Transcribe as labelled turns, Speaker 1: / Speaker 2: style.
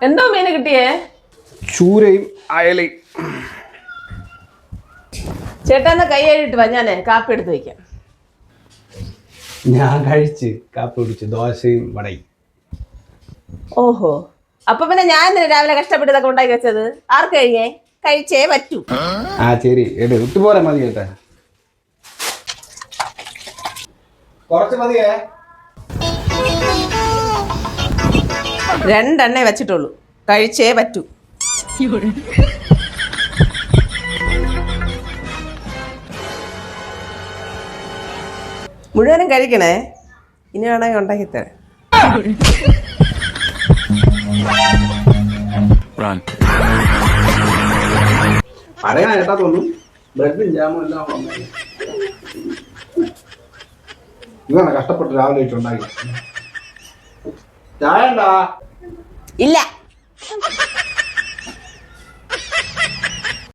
Speaker 1: എന്തോ മീന് കിട്ടിയേ?
Speaker 2: ചൂരയും അയലയും.
Speaker 1: ചേട്ടാ എന്നാ കൈ കഴുകിട്ട് വാ, ഞാനേ കാപ്പി എടുത്ത് വയ്ക്കാം.
Speaker 2: ഞാൻ കഴിച്ച് കാപ്പി കുടിച്ച് ദോശയും വടയും.
Speaker 1: ഓഹോ, അപ്പൊ പിന്നെ ഞാൻ എന്തിനാ രാവിലെ കഷ്ടപ്പെട്ട് ഇതൊക്കെ ഉണ്ടാക്കി വെച്ചത്? ആർക്ക് കഴിയേ? കഴിച്ചേ പറ്റൂ.
Speaker 2: ആ ശരി, ഇട്ടുപോലെ മതി കേട്ടാ, കുറച്ച് മതിയേ.
Speaker 1: 2 എണ്ണേ വെച്ചിട്ടുള്ളൂ, കഴിച്ചേ പറ്റൂ. മുഴുവനും കഴിക്കണേ, ഇനി വേണമെങ്കിൽ ഉണ്ടാക്കിത്തരാം.
Speaker 2: പറയാൻ കേട്ടാ തോന്നും ബ്രെഡും ജാമും എല്ലാം ഇതാണ് കഷ്ടപ്പെട്ട് രാവിലെ ഉണ്ടാക്കി. ചായ ഉണ്ടാ?
Speaker 1: ഇല്ല.